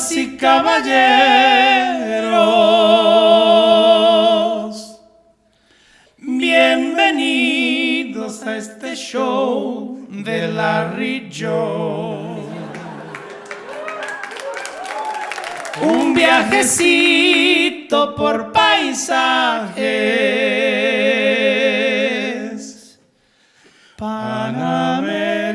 Damas y caballeros, bienvenidos a este show de Larry Joe. Un viajecito por paisajes panamericanos.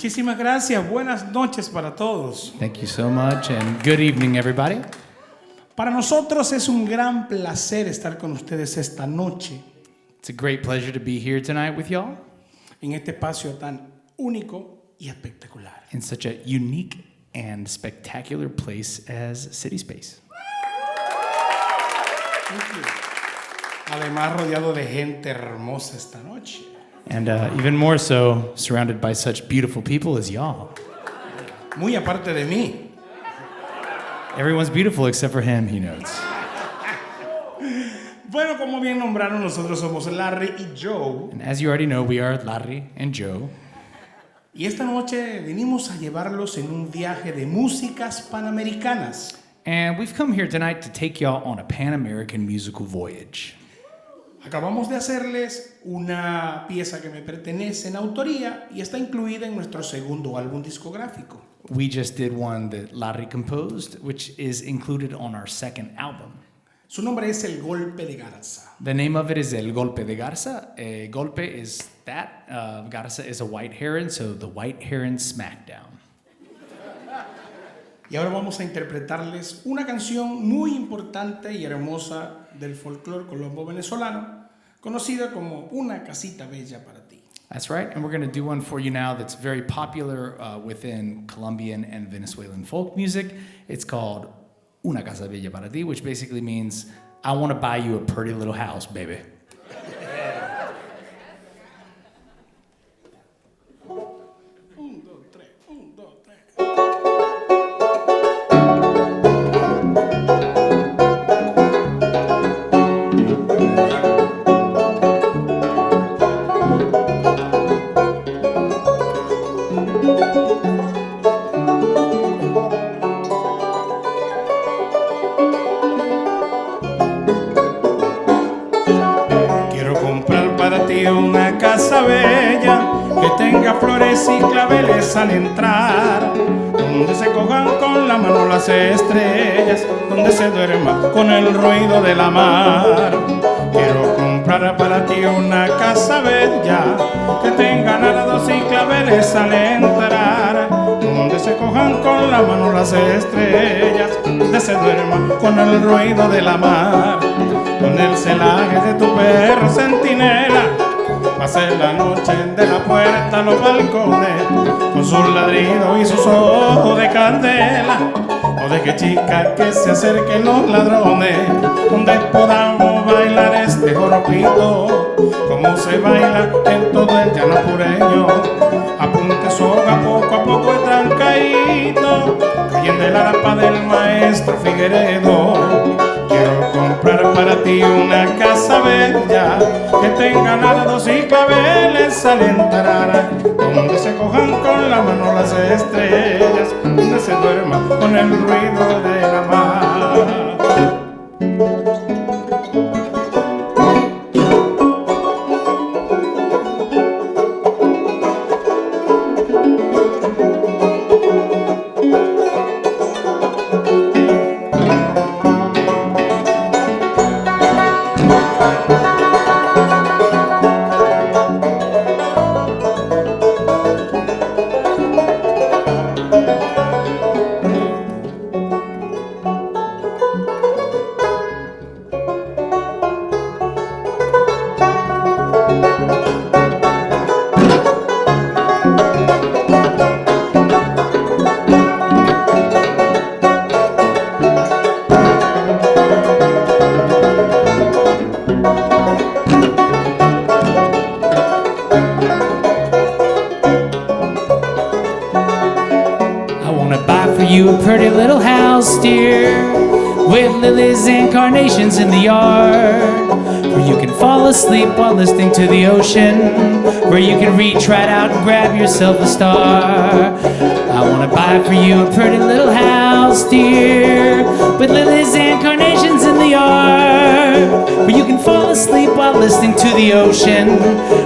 Muchísimas gracias. Buenas noches para todos. Thank you so much and good evening, everybody. Para nosotros es un gran placer estar con ustedes esta noche It's a great pleasure to be here tonight with y'all en este espacio tan único y espectacular. in such a unique and spectacular place as CitySpace. Además, rodeado de gente hermosa esta noche. And even more so, surrounded by such beautiful people as y'all. Muy aparte de mí. Everyone's beautiful except for him, he notes. Bueno, como bien nombraron, nosotros somos Larry y Joe. And as you already know, we are Larry and Joe. Y esta noche venimos a llevarlos en un viaje de músicas panamericanas. And we've come here tonight to take y'all on a Pan-American musical voyage. Acabamos de hacerles una pieza que me pertenece en autoría y está incluida en nuestro segundo álbum discográfico. We just did one that Larry composed, which is included on our second album. Su nombre es El Golpe de Garza. The name of it is El Golpe de Garza. Golpe is That, gotta say, is a white heron, so the white heron smackdown. Y ahora vamos a interpretarles una canción muy importante y hermosa del folclore colombo-venezolano, conocida como Una casita bella para ti. That's right, and we're going to do one for you now that's very popular within Colombian and Venezuelan folk music. It's called Una casa bella para ti, which basically means, I want to buy you a pretty little house, baby. Una casa bella que tenga flores y claveles al entrar, donde se cojan con la mano las estrellas, donde se duerma con el ruido de la mar. Quiero comprar para ti una casa bella que tenga nardos y claveles al entrar, donde se cojan con la mano las estrellas, donde se duerma con el ruido de la mar, donde el celaje de tu perro centinela pase la noche de la puerta a los balcones con sus ladridos y sus ojos de candela, o de que chica que se acerquen los ladrones, donde podamos bailar este joropito como se baila en todo el llano pureño. Apunte soga poco a poco el trancadito, cayendo el arpa del maestro Figueredo. Quiero comprar para ti una casa bella que tenga nardos y claveles al entrar, donde se cojan con la mano las estrellas, donde se duerma con el ruido de la mar. You a pretty little house, dear, with lilies and carnations in the yard, where you can fall asleep while listening to the ocean, where you can reach right out and grab yourself a star. I wanna buy for you a pretty little house, dear, with lilies and carnations in the yard, where you can fall asleep while listening to the ocean,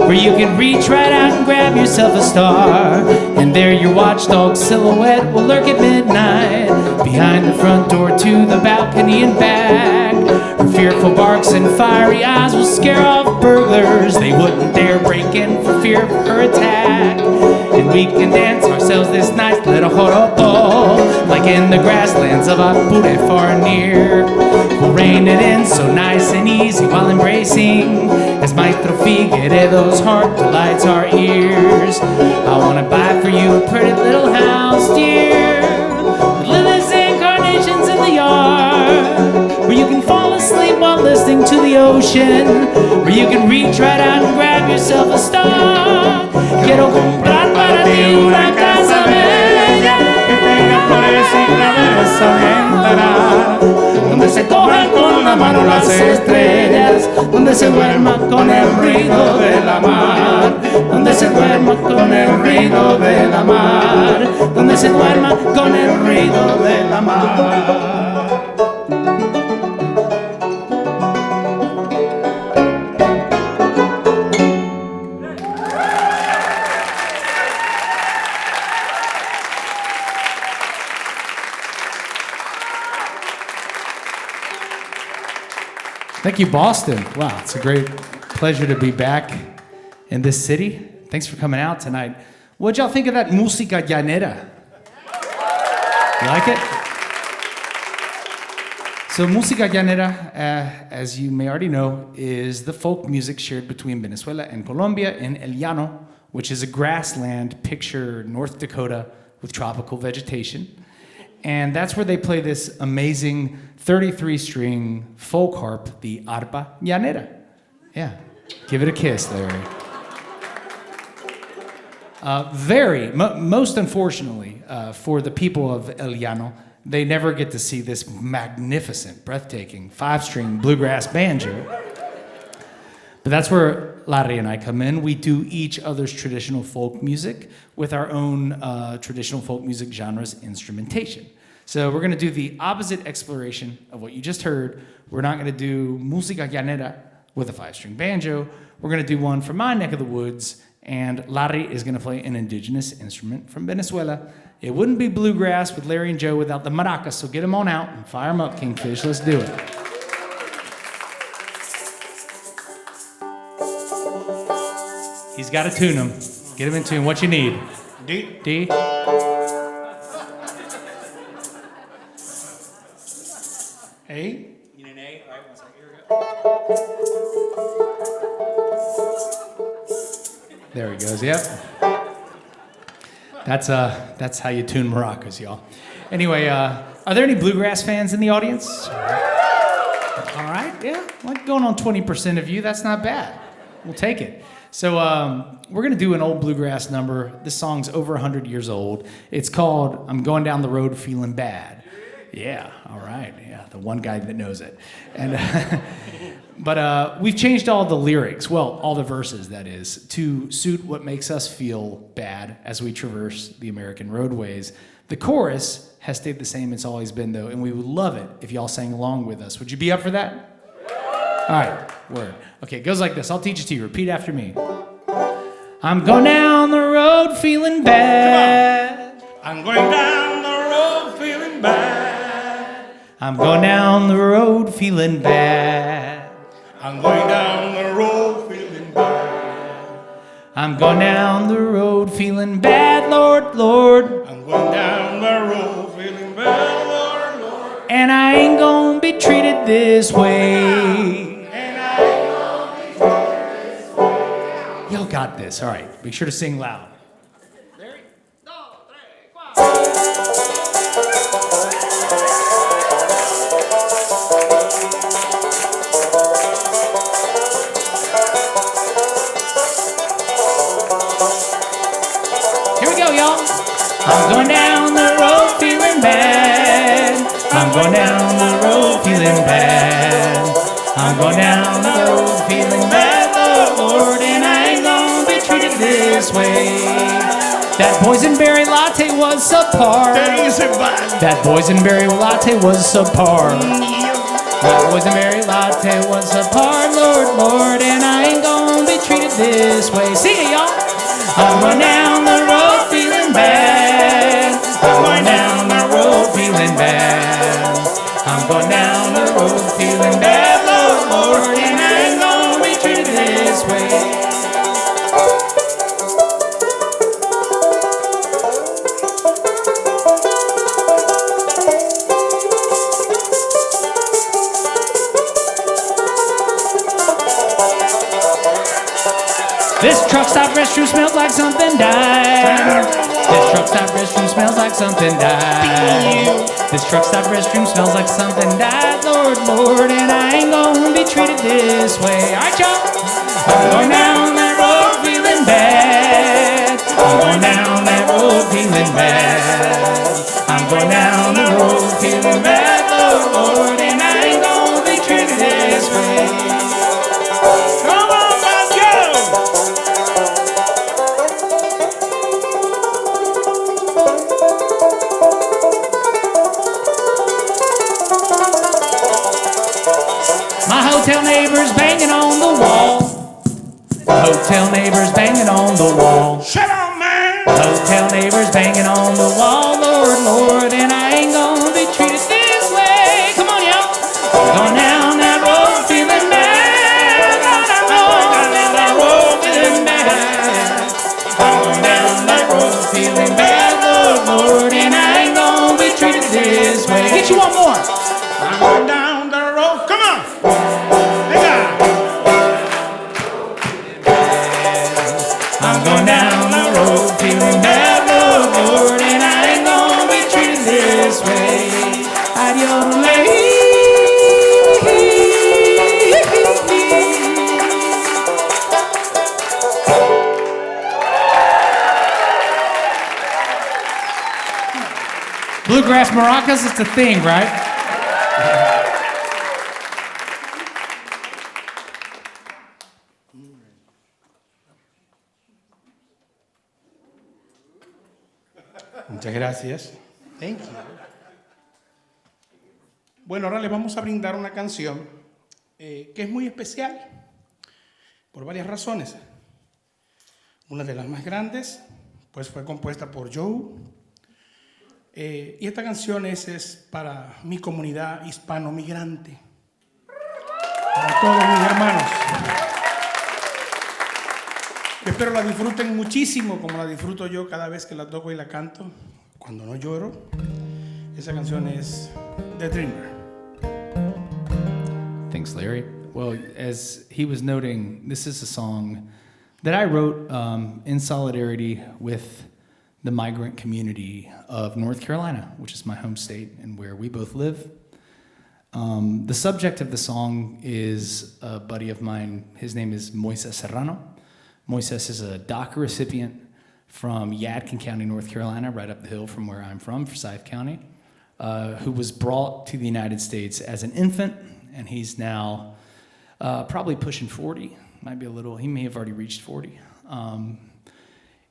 where you can reach right out and grab yourself a star. And there your watchdog silhouette will lurk at midnight, behind the front door to the balcony and back. Her fearful barks and fiery eyes will scare off burglars. They wouldn't dare break in for fear of her attack. And we can dance ourselves this nice little joropo, like in the grasslands of Apure far and near. We'll rein it in so nice and easy while embracing, as Maestro Figueredo's harp delights our ears. I wanna buy for you a pretty little house, dear, with lilies and carnations in the yard, where you can fall asleep while listening to the ocean, where you can reach right out and grab yourself a star. Quiero comprar para ti una casa bella que tenga flores y claveles al entrar, donde se cojan con la mano las estrellas, donde se duerma con el ruido de la mar, donde se duerma con el ruido de la mar, donde se duerma con el ruido de la mar. Thank you, Boston. Wow, it's a great pleasure to be back in this city. Thanks for coming out tonight. What'd y'all think of that música llanera? You like it? So música llanera, as you may already know, is the folk music shared between Venezuela and Colombia in El Llano, which is a grassland, picture North Dakota with tropical vegetation. And that's where they play this amazing 33-string folk harp, the arpa llanera. Yeah, give it a kiss, Larry. Most unfortunately, for the people of El Llano, they never get to see this magnificent, breathtaking 5-string bluegrass banjo. But that's where Larry and I come in. We do each other's traditional folk music with our own traditional folk music genres instrumentation. So we're going to do the opposite exploration of what you just heard. We're not going to do música llanera with a 5-string banjo. We're going to do one from my neck of the woods, and Larry is going to play an indigenous instrument from Venezuela. It wouldn't be bluegrass with Larry and Joe without the maracas, so get them on out and fire them up, Kingfish. Let's do it. He's got to tune them. Get them in tune. What you need? D. D. A. You need an A? All right, 1 second. Here we go. There he goes. Yep. That's how you tune maracas, y'all. Anyway, are there any bluegrass fans in the audience? All right, yeah. Like going on 20% of you. That's not bad. We'll take it. So we're going to do an old bluegrass number. This song's over 100 years old. It's called I'm Going Down the Road Feeling Bad. Yeah, all right. Yeah, the one guy that knows it. And but we've changed all the lyrics, well, all the verses, that is, to suit what makes us feel bad as we traverse the American roadways. The chorus has stayed the same. It's always been, though, and we would love it if y'all sang along with us. Would you be up for that? All right, word. Okay, it goes like this. I'll teach it to you. Repeat after me. I'm going down the road feeling bad. I'm going down the road feeling bad. I'm going down the road feeling bad. I'm going down the road feeling bad. I'm going down the road feeling bad, Lord, Lord. I'm going down the road feeling bad, Lord, Lord. And I ain't gonna be treated this way. Y'all got this. All right. Make sure to sing loud. Here we go, y'all. I'm going down the road feeling bad. I'm going down the road feeling bad. I'm going down the road feeling bad, Lord, and I ain't gonna be treated this way. That boysenberry latte was subpar. That boysenberry latte was subpar. That boysenberry latte was subpar, Lord, Lord, and I ain't gonna be treated this way. Sing it, y'all. I'm going down the road feeling bad. I'm going down the road feeling bad. I'm going down the road feeling bad, Lord, Lord, and I ain't gonna be treated this way. This truck stop restroom smells like something died. This truck stop restroom smells like something died. This truck stop restroom smells like something died, Lord, Lord, and I ain't gonna be treated this way. All right, y'all. I'm going down that road feeling bad. I'm going down that road feeling bad. I'm going down the road feeling bad, Lord, Lord, and I ain't gonna be treated this way. Come on, let's go! My hotel neighbor's banging on the wall. Hotel neighbor's banging on the wall. Shut up, man! Hotel neighbor's banging on the wall, Lord, Lord, and I ain't gonna be treated this way. Come on, y'all. Going down that road feeling bad. I'm going down that road feeling bad. feeling bad, Lord, and I ain't gonna be treated this way. Get you one more. I'm going down the road. Come on. Venga. I'm going down the road, feeling bad, Lord, and I ain't gonna be treated this way. Adios, bluegrass maracas, it's a thing, right? Muchas gracias. Thank you. Bueno, ahora les vamos a brindar una canción que es muy especial por varias razones. Una de las más grandes, pues fue compuesta por Joe. Y esta canción es para mi comunidad hispano-migrante, para todos mis hermanos. Espero la disfruten muchísimo como la disfruto yo cada vez que la toco y la canto, cuando no lloro. Esa canción es The Dreamer. Thanks, Larry. Well, as he was noting, this is a song that I wrote in solidarity with the migrant community of North Carolina, which is my home state and where we both live. The subject of the song is a buddy of mine. His name is Moises Serrano. Moises is a DACA recipient from Yadkin County, North Carolina, right up the hill from where I'm from, Forsyth County, who was brought to the United States as an infant, and he's now probably pushing 40, might be a little, he may have already reached 40.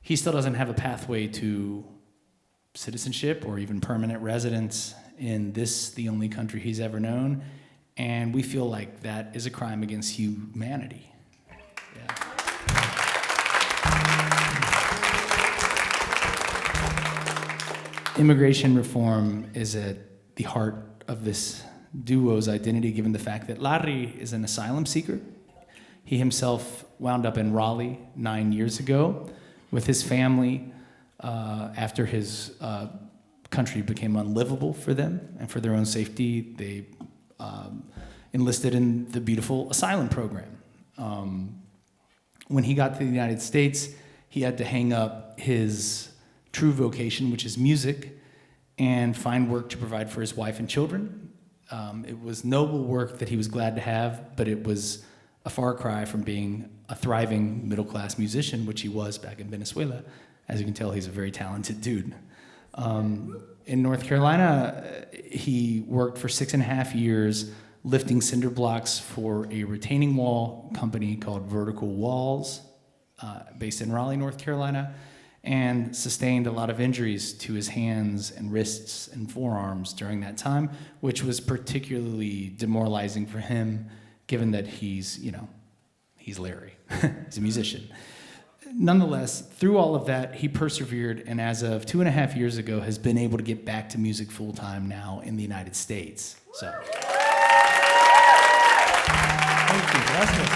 He still doesn't have a pathway to citizenship or even permanent residence in this, the only country he's ever known, and we feel like that is a crime against humanity. Yeah. Immigration reform is at the heart of this duo's identity, given the fact that Larry is an asylum seeker. He himself wound up in Raleigh 9 years ago with his family after his country became unlivable for them and for their own safety. They enlisted in the beautiful asylum program. When he got to the United States, he had to hang up his true vocation, which is music, and find work to provide for his wife and children. It was noble work that he was glad to have, but it was a far cry from being a thriving middle-class musician, which he was back in Venezuela. As you can tell, he's a very talented dude. In North Carolina, he worked for 6.5 years lifting cinder blocks for a retaining wall company called Vertical Walls, based in Raleigh, North Carolina, and sustained a lot of injuries to his hands and wrists and forearms during that time, which was particularly demoralizing for him, given that he's Larry. He's a musician. Nonetheless, through all of that, he persevered, and as of 2.5 years ago, has been able to get back to music full-time now in the United States. So. Thank you. Gracias.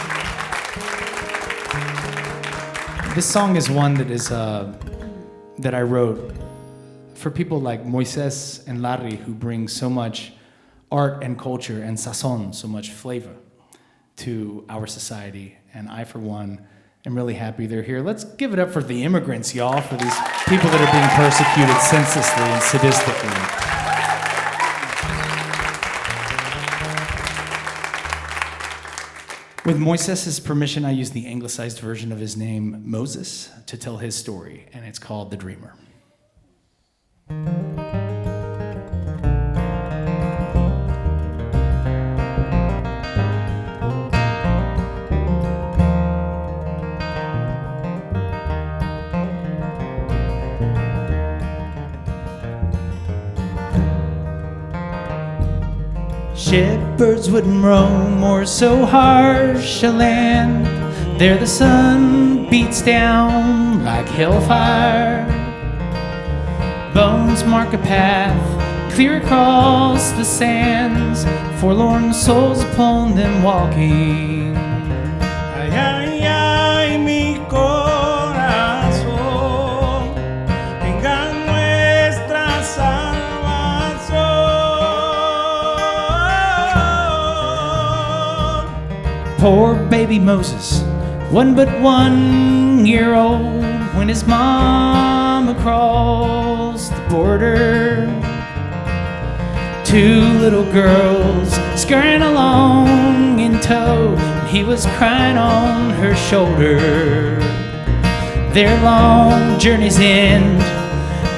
This song is one that I wrote for people like Moises and Larry, who bring so much art and culture and sazon, so much flavor to our society. And I, for one, am really happy they're here. Let's give it up for the immigrants, y'all, for these people that are being persecuted senselessly and sadistically. With Moises' permission, I use the anglicized version of his name, Moses, to tell his story, and it's called The Dreamer. Shepherds wouldn't roam o'er so harsh a land. There the sun beats down like hellfire. Bones mark a path clear across the sands. Forlorn souls upon them walking. Ay, ay, ay, mi corazón, Poor baby Moses, wasn't but 1 year old when his mama crossed the border. 2 little girls scurrying along in tow, and he was crying on her shoulder. Their long journey's end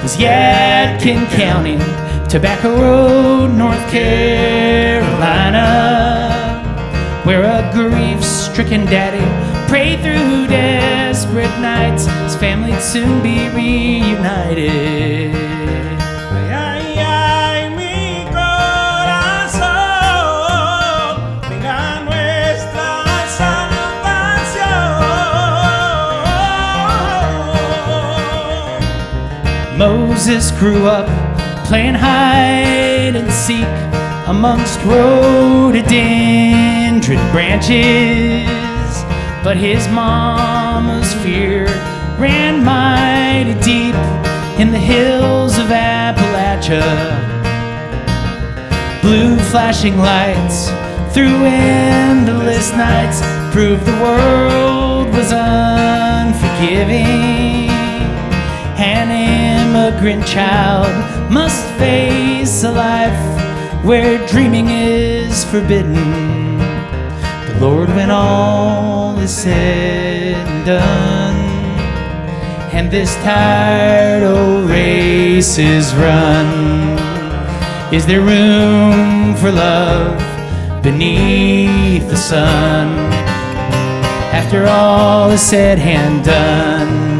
was Yadkin County, Tobacco Road, North Carolina, where a grief-stricken daddy prayed through desperate nights his family'd soon be reunited. Ay, ay, mi corazón, venga nuestra salvación. Moses grew up playing hide and seek amongst rhododendron branches, but his mama's fear ran mighty deep in the hills of Appalachia. Blue flashing lights through endless nights proved the world was unforgiving. An immigrant child must face a life where dreaming is forbidden. But Lord, when all is said and done, and this tired old race is run, is there room for love beneath the sun? After all is said and done.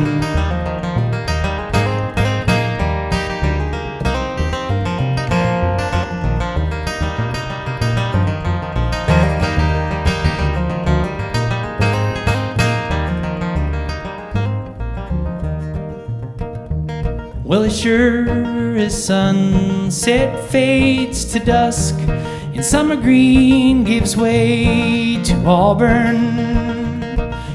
Well, as sure as sunset fades to dusk and summer green gives way to auburn,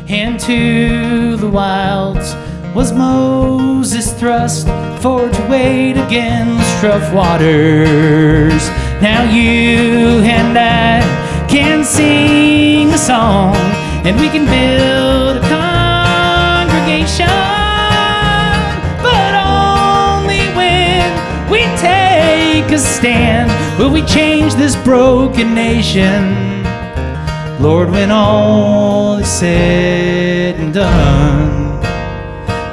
and to the wilds was Moses thrust for to wade against rough waters. Now you and I can sing a song, and we can build a congregation, we take a stand. Will we change this broken nation? Lord, when all is said and done,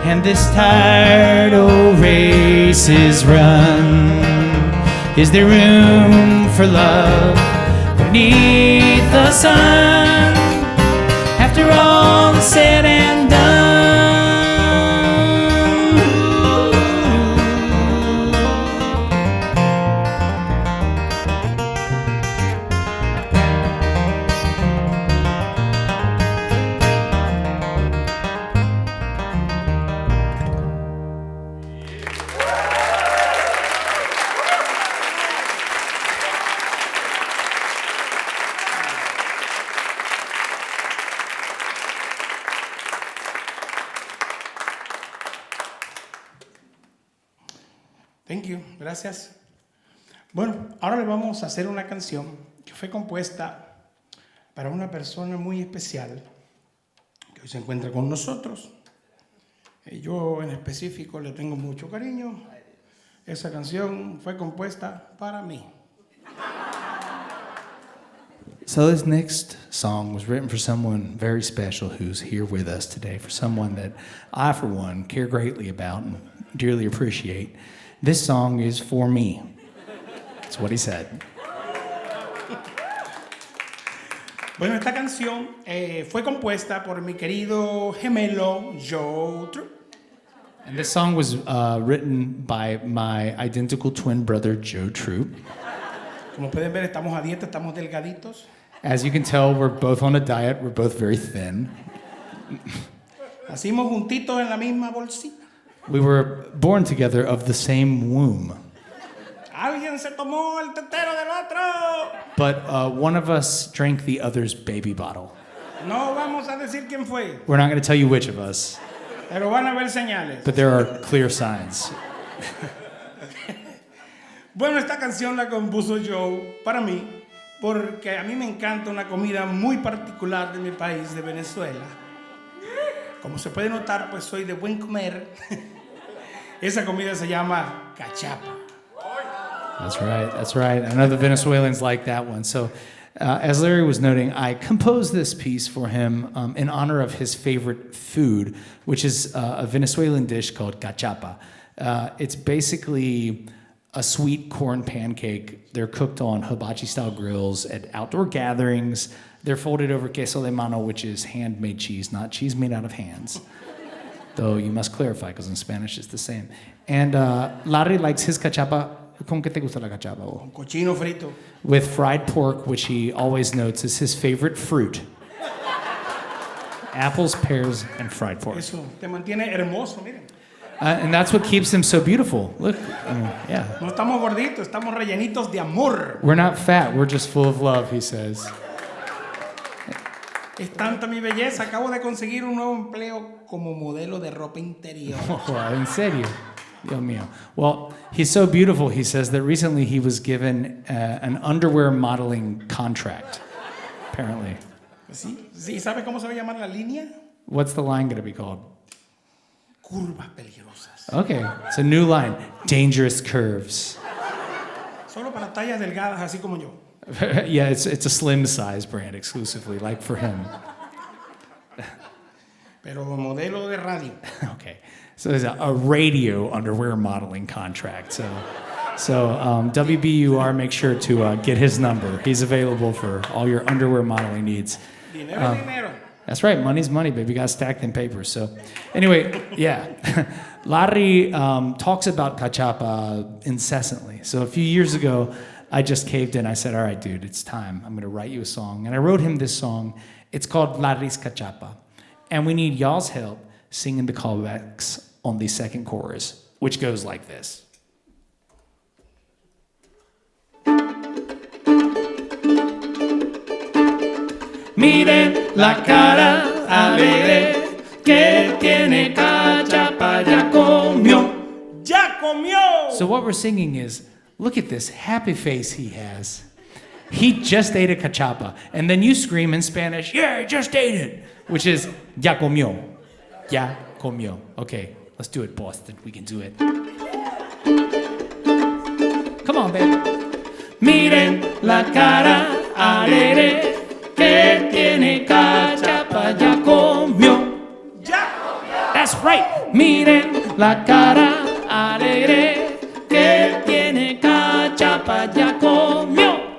and this tired old race is run, is there room for love beneath the sun? After all is said and done. Thank you, gracias. Bueno, ahora le vamos a hacer una canción que fue compuesta para una persona muy especial que hoy se encuentra con nosotros. Yo en específico le tengo mucho cariño. Esa canción fue compuesta para mí. So this next song was written for someone very special who's here with us today, for someone that I, for one, care greatly about and dearly appreciate. This song is for me. That's what he said. Bueno, esta canción fue compuesta por mi querido gemelo Joe Troop. And this song was written by my identical twin brother, Joe Troop. Como pueden ver, estamos a dieta, estamos delgaditos. As you can tell, we're both on a diet. We're both very thin. Nacimos juntitos en la misma bolsita. We were born together of the same womb. Alguien se tomó el tetero del otro. But one of us drank the other's baby bottle. No vamos a decir quién fue. We're not going to tell you which of us. Pero van a ver señales. But there are clear signs. Bueno, esta canción la compuso Joe para mí porque a mí me encanta una comida muy particular de mi país, de Venezuela. Como se puede notar, pues soy de buen comer. Esa comida se llama cachapa. That's right. That's right. I know the Venezuelans like that one. So, as Larry was noting, I composed this piece for him in honor of his favorite food, which is a Venezuelan dish called cachapa. It's basically a sweet corn pancake. They're cooked on hibachi-style grills at outdoor gatherings. They're folded over queso de mano, which is handmade cheese, not cheese made out of hands. Though you must clarify, because in Spanish it's the same. And Larry likes his cachapa. ¿Con qué te gusta la cachapa? Con cochino frito. With fried pork, which he always notes is his favorite fruit. Apples, pears, and fried pork. Eso te mantiene hermoso, miren. And that's what keeps him so beautiful. Look, yeah. No estamos gorditos, estamos rellenitos de amor. We're not fat, we're just full of love, he says. Es tanta mi belleza, acabo de conseguir un nuevo empleo como modelo de ropa interior. Oh, en serio? Dios mío. Well, he's so beautiful, he says, that recently he was given an underwear modeling contract, apparently. Sí, sí, ¿sabe cómo se va a llamar la línea? What's the line going to be called? Curvas peligrosas. Okay, it's a new line. Dangerous curves. Solo para tallas delgadas, así como yo. Yeah, it's a slim size brand exclusively, like for him. Pero modelo de radio. Okay, so there's a radio underwear modeling contract. So WBUR, make sure to get his number. He's available for all your underwear modeling needs. Dinero, dinero. That's right, money's money, baby. You gotta stack them papers. So anyway, yeah. Larry talks about cachapa incessantly. So a few years ago, I just caved in. I said, all right, dude, it's time. I'm gonna write you a song. And I wrote him this song. It's called Larry's Cachapa. And we need y'all's help singing the callbacks on the second chorus, which goes like this. Miren la cara alegre que tiene cachapa, ya comió. ¡Ya comió! So what we're singing is, look at this happy face he has. He just ate a cachapa. And then you scream in Spanish, yeah, I just ate it. Which is, ya comió. Ya comió. Okay, let's do it, Boston. We can do it. Come on, baby. Miren la cara alegre que tiene cachapa, ya comió. ¡Ya comió! That's right. Miren la cara alegre que tiene cachapa, ya comió.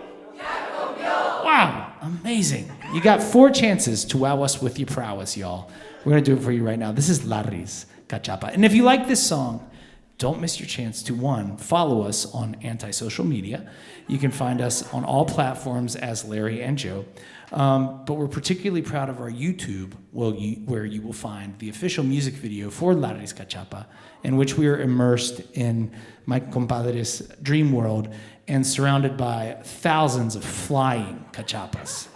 Wow, amazing. You got 4 chances to wow us with your prowess, y'all. We're going to do it for you right now. This is Larry's Cachapa. And if you like this song, don't miss your chance to, 1, follow us on anti-social media. You can find us on all platforms as Larry and Joe. But we're particularly proud of our YouTube, where you will find the official music video for Larry's Cachapa, in which we are immersed in my compadre's dream world and surrounded by thousands of flying cachapas.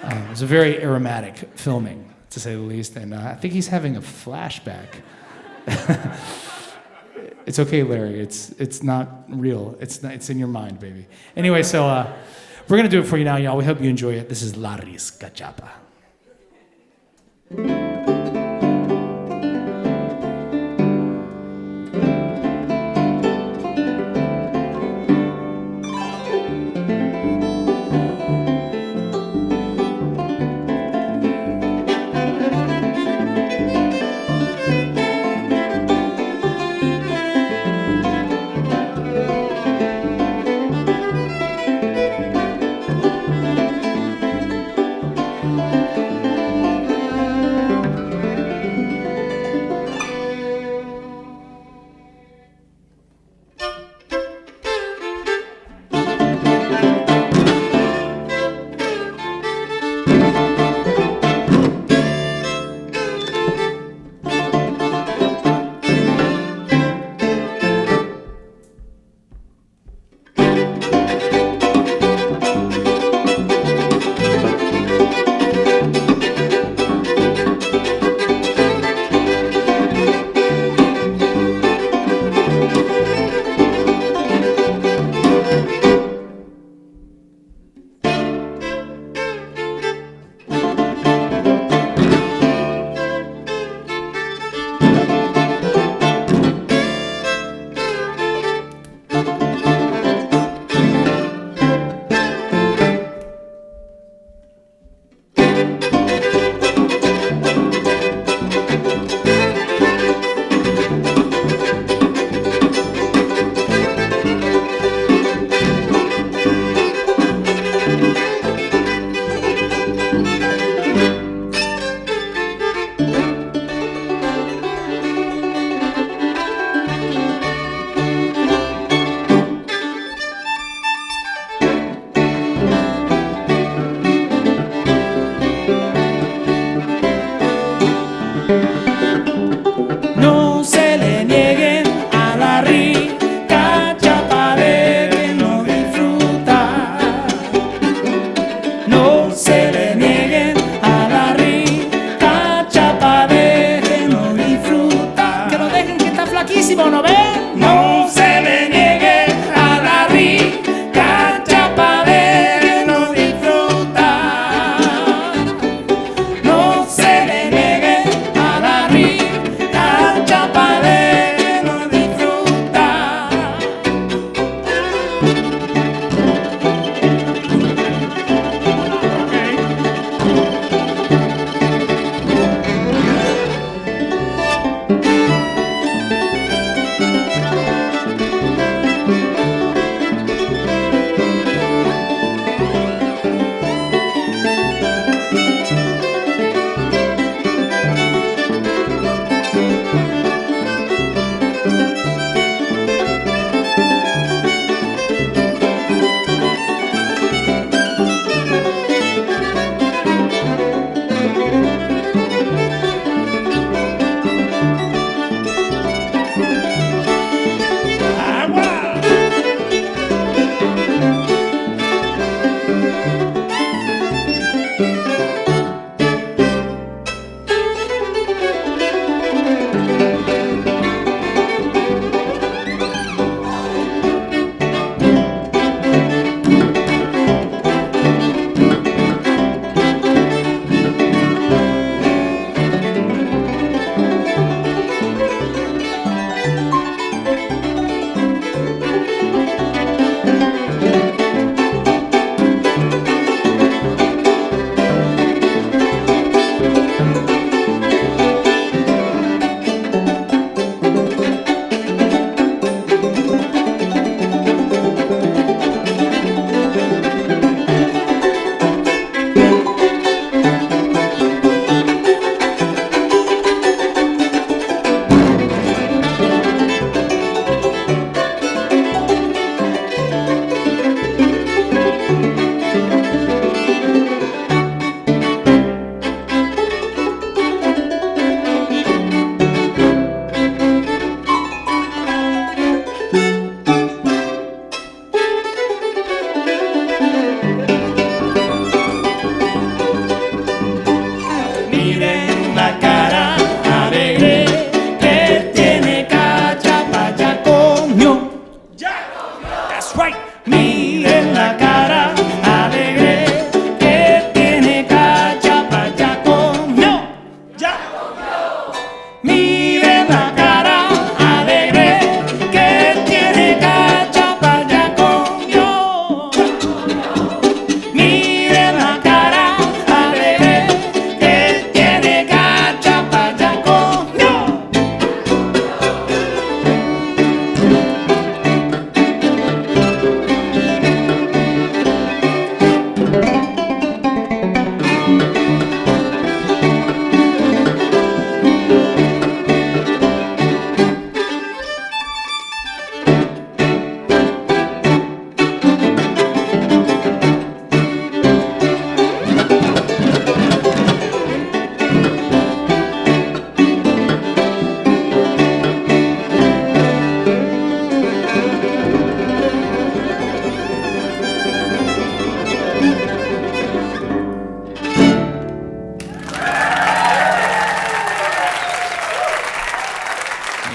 It was a very aromatic filming, to say the least, and I think he's having a flashback. It's okay, Larry. It's not real. It's in your mind, baby. Anyway, so we're gonna do it for you now, y'all. We hope you enjoy it. This is Larry's Cachapa.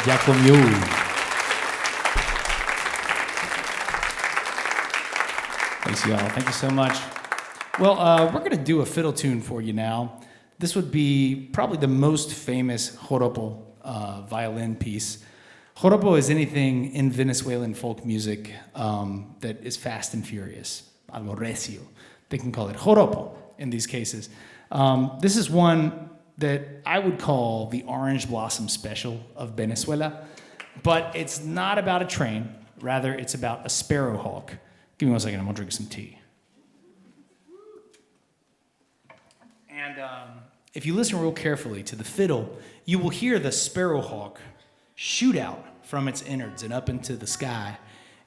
Ya comió. Thanks, y'all. Thank you so much. Well, we're going to do a fiddle tune for you now. This would be probably the most famous joropo violin piece. Joropo is anything in Venezuelan folk music that is fast and furious, algo recio. They can call it joropo in these cases. This is one that I would call the Orange Blossom Special of Venezuela, but it's not about a train. Rather, it's about a sparrowhawk. Give me 1 second, I'm gonna drink some tea. And if you listen real carefully to the fiddle, you will hear the sparrowhawk shoot out from its innards and up into the sky,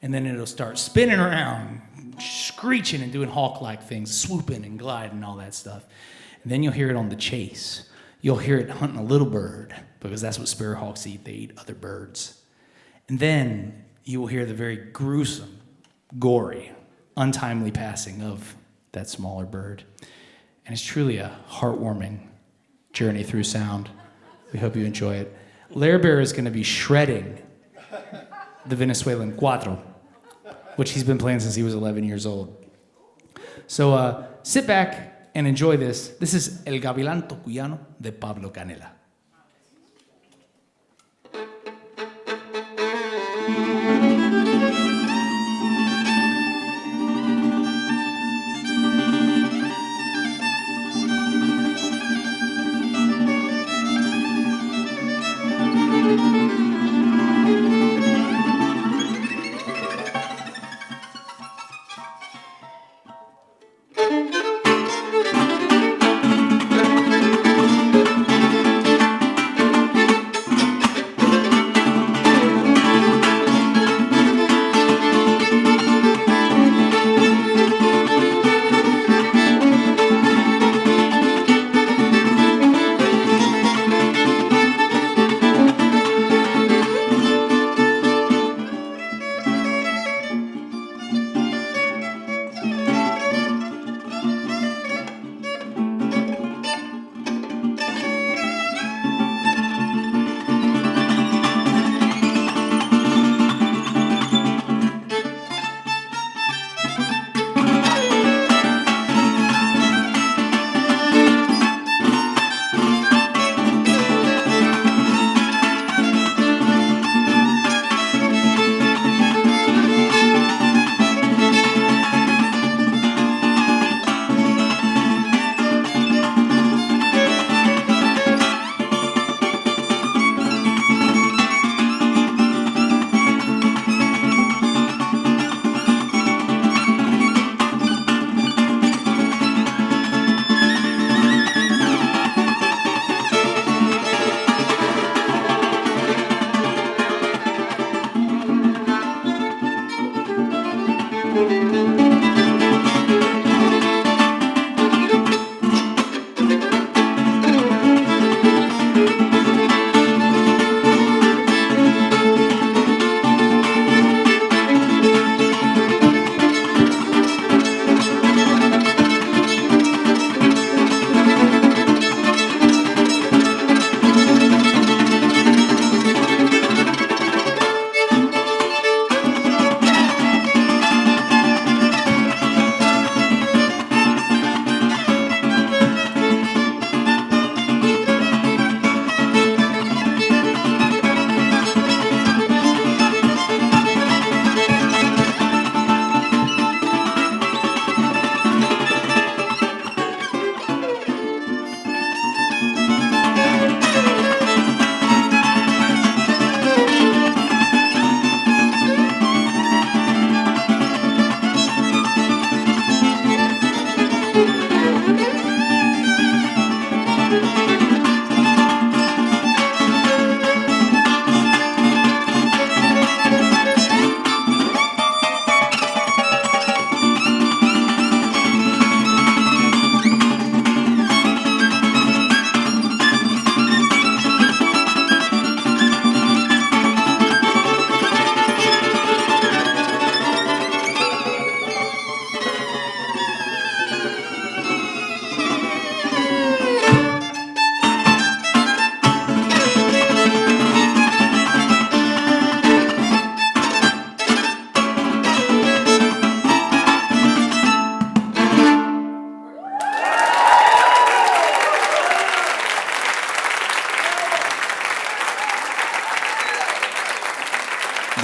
and then it'll start spinning around, screeching and doing hawk-like things, swooping and gliding and all that stuff. And then you'll hear it on the chase. You'll hear it hunting a little bird, because that's what sparrowhawks eat. They eat other birds. And then you will hear the very gruesome, gory, untimely passing of that smaller bird. And it's truly a heartwarming journey through sound. We hope you enjoy it. Lair Bear is going to be shredding the Venezuelan cuatro, which he's been playing since he was 11 years old. So sit back and enjoy this. This is El Gavilán Tocuyano de Pablo Canela.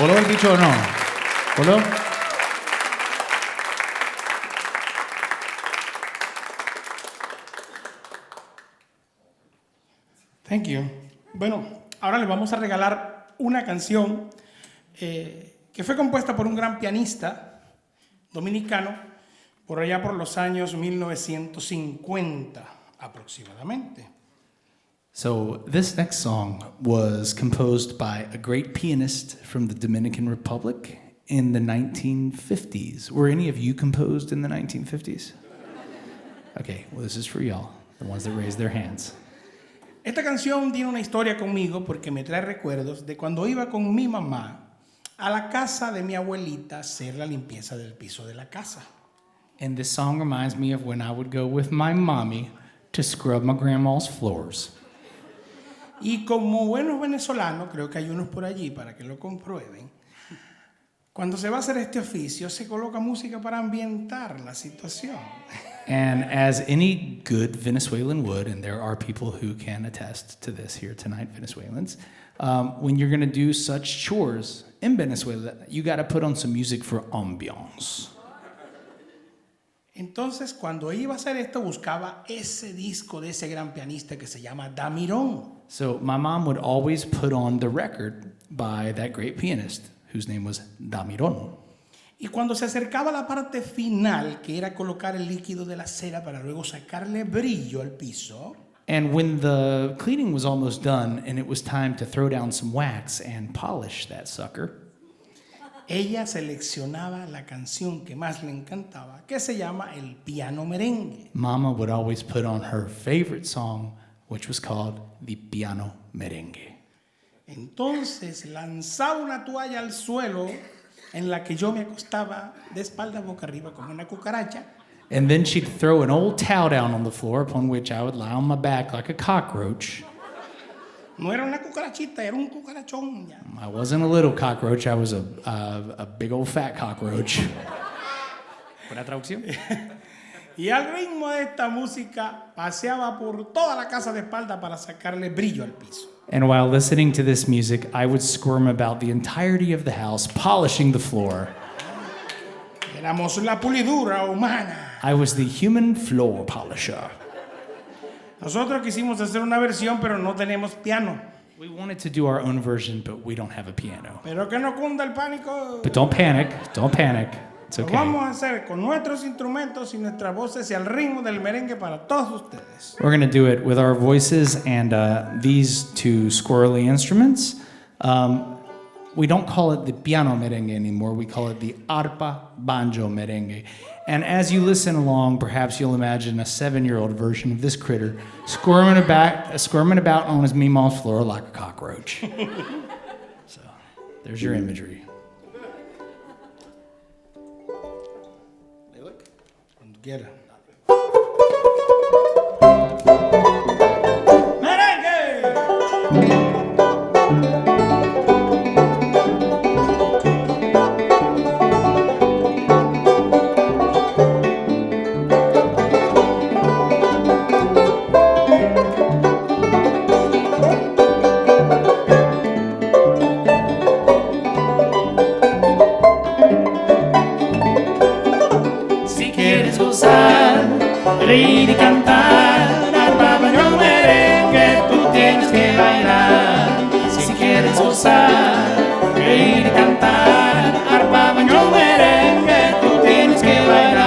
¿Voló el bicho o no? ¿Voló? Thank you. Bueno, ahora les vamos a regalar una canción que fue compuesta por un gran pianista dominicano por allá por los años 1950 aproximadamente. So this next song was composed by a great pianist from the Dominican Republic in the 1950s. Were any of you composed in the 1950s? Okay, well this is for y'all, the ones that raised their hands. Esta canción tiene una historia conmigo porque me trae recuerdos de cuando iba con mi mamá a la casa de mi abuelita a hacer la limpieza del piso de la casa. And this song reminds me of when I would go with my mommy to scrub my grandma's floors. Y como buenos venezolanos, creo que hay unos por allí para que lo comprueben, cuando se va a hacer este oficio se coloca música para ambientar la situación. And as any good Venezuelan would, and there are people who can attest to this here tonight, Venezuelans, when you're going to do such chores in Venezuela, you got to put on some music for ambiance. Entonces, cuando iba a hacer esto, buscaba ese disco de ese gran pianista que se llama Damirón. So my mom would always put on the record by that great pianist, whose name was Damirón. Y cuando se acercaba la parte final, que era colocar el líquido de la cera para luego sacarle brillo al piso, And when the cleaning was almost done and it was time to throw down some wax and polish that sucker, ella seleccionaba la canción que más le encantaba, que se llama el piano merengue. Mama would always put on her favorite song, which was called the piano merengue. Entonces lanzaba una toalla al suelo en la que yo me acostaba de espalda boca arriba como una cucaracha. And then she'd throw an old towel down on the floor upon which I would lie on my back like a cockroach. No era una cucarachita, era un cucarachón ya. I wasn't a little cockroach, I was a big old fat cockroach. ¿Buena traducción? Y al ritmo de esta música paseaba por toda la casa de espalda para sacarle brillo al piso. And while listening to this music, I would squirm about the entirety of the house, polishing the floor. Éramos la pulidura humana. I was the human floor polisher. Nosotros quisimos hacer una versión, pero no tenemos piano. We wanted to do our own version, but we don't have a piano. Pero que no cunda el pánico. But don't panic, don't panic. It's Lo okay. vamos a hacer con nuestros instrumentos y nuestras voces y al ritmo del merengue para todos ustedes. We're going to do it with our voices and these two squirrely instruments. We don't call it the piano merengue anymore. We call it the arpa banjo merengue. And as you listen along, perhaps you'll imagine a 7-year-old version of this critter squirming about on his meemaw's floor like a cockroach. So there's your imagery. Cuando quiera. Reír y cantar, arpa, banjo, merengue, tú tienes que bailar. Si quieres gozar, reír y cantar, arpa, banjo, merengue, tú tienes que bailar.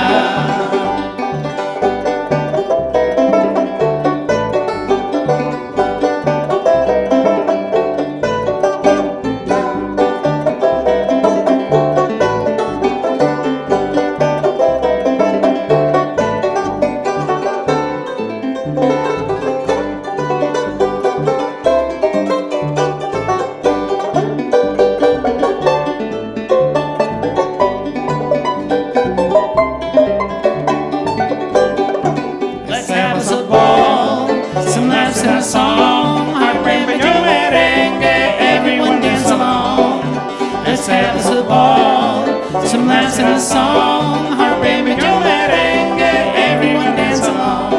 Some laughs and a song, harp, baby, Joe merengue, everyone dance along.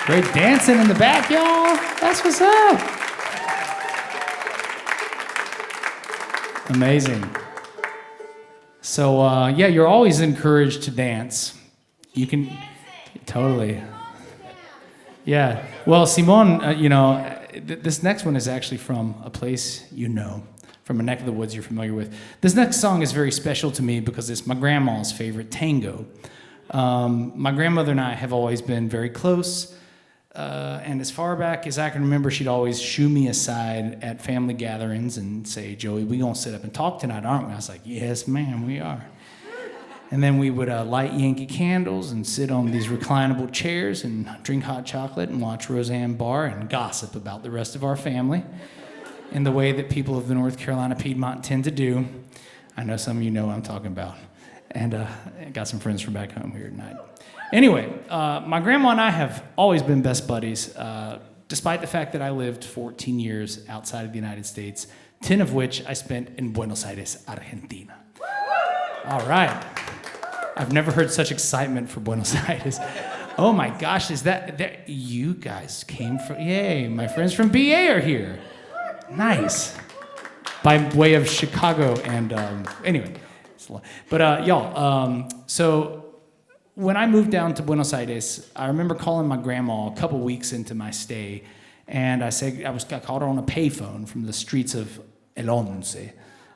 Great dancing in the back, y'all. That's what's up. Amazing. So, yeah, you're always encouraged to dance. You can, totally. Yeah. Well, Simon, this next one is actually from a place from a neck of the woods you're familiar with. This next song is very special to me because it's my grandma's favorite tango. My grandmother and I have always been very close. And as far back as I can remember, she'd always shoo me aside at family gatherings and say, "Joey, we gonna sit up and talk tonight, aren't we?" I was like, "Yes, ma'am, we are." And then we would light Yankee candles and sit on these reclinable chairs and drink hot chocolate and watch Roseanne Barr and gossip about the rest of our family in the way that people of the North Carolina Piedmont tend to do. I know some of you know what I'm talking about. And I got some friends from back home here tonight. Anyway, my grandma and I have always been best buddies, despite the fact that I lived 14 years outside of the United States, 10 of which I spent in Buenos Aires, Argentina. All right. I've never heard such excitement for Buenos Aires. Oh my gosh, is that you guys came from, yay, my friends from BA are here. Nice. By way of Chicago and, anyway. But y'all, so when I moved down to Buenos Aires, I remember calling my grandma a couple weeks into my stay, and I called her on a payphone from the streets of El Once,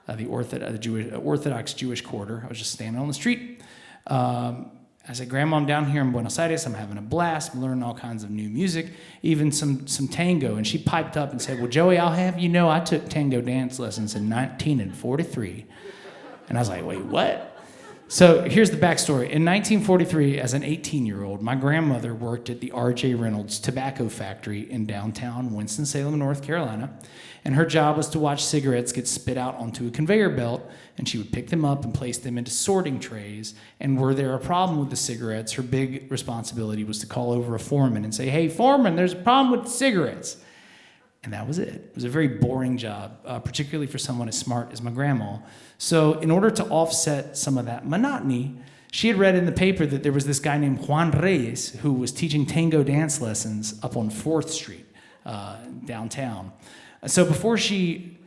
the Orthodox Jewish quarter. I was just standing on the street. I said, "Grandma, I'm down here in Buenos Aires. I'm having a blast. I'm learning all kinds of new music, even some tango." And she piped up and said, "Well, Joey, I'll have you know I took tango dance lessons in 1943. And I was like, "Wait, what?" So here's the backstory. In 1943, as an 18-year-old, my grandmother worked at the R.J. Reynolds tobacco factory in downtown Winston-Salem, North Carolina. And her job was to watch cigarettes get spit out onto a conveyor belt, and she would pick them up and place them into sorting trays. And were there a problem with the cigarettes, her big responsibility was to call over a foreman and say, "Hey, foreman, there's a problem with the cigarettes." And that was it. It was a very boring job, particularly for someone as smart as my grandma. So in order to offset some of that monotony, she had read in the paper that there was this guy named Juan Reyes who was teaching tango dance lessons up on 4th Street downtown. So before she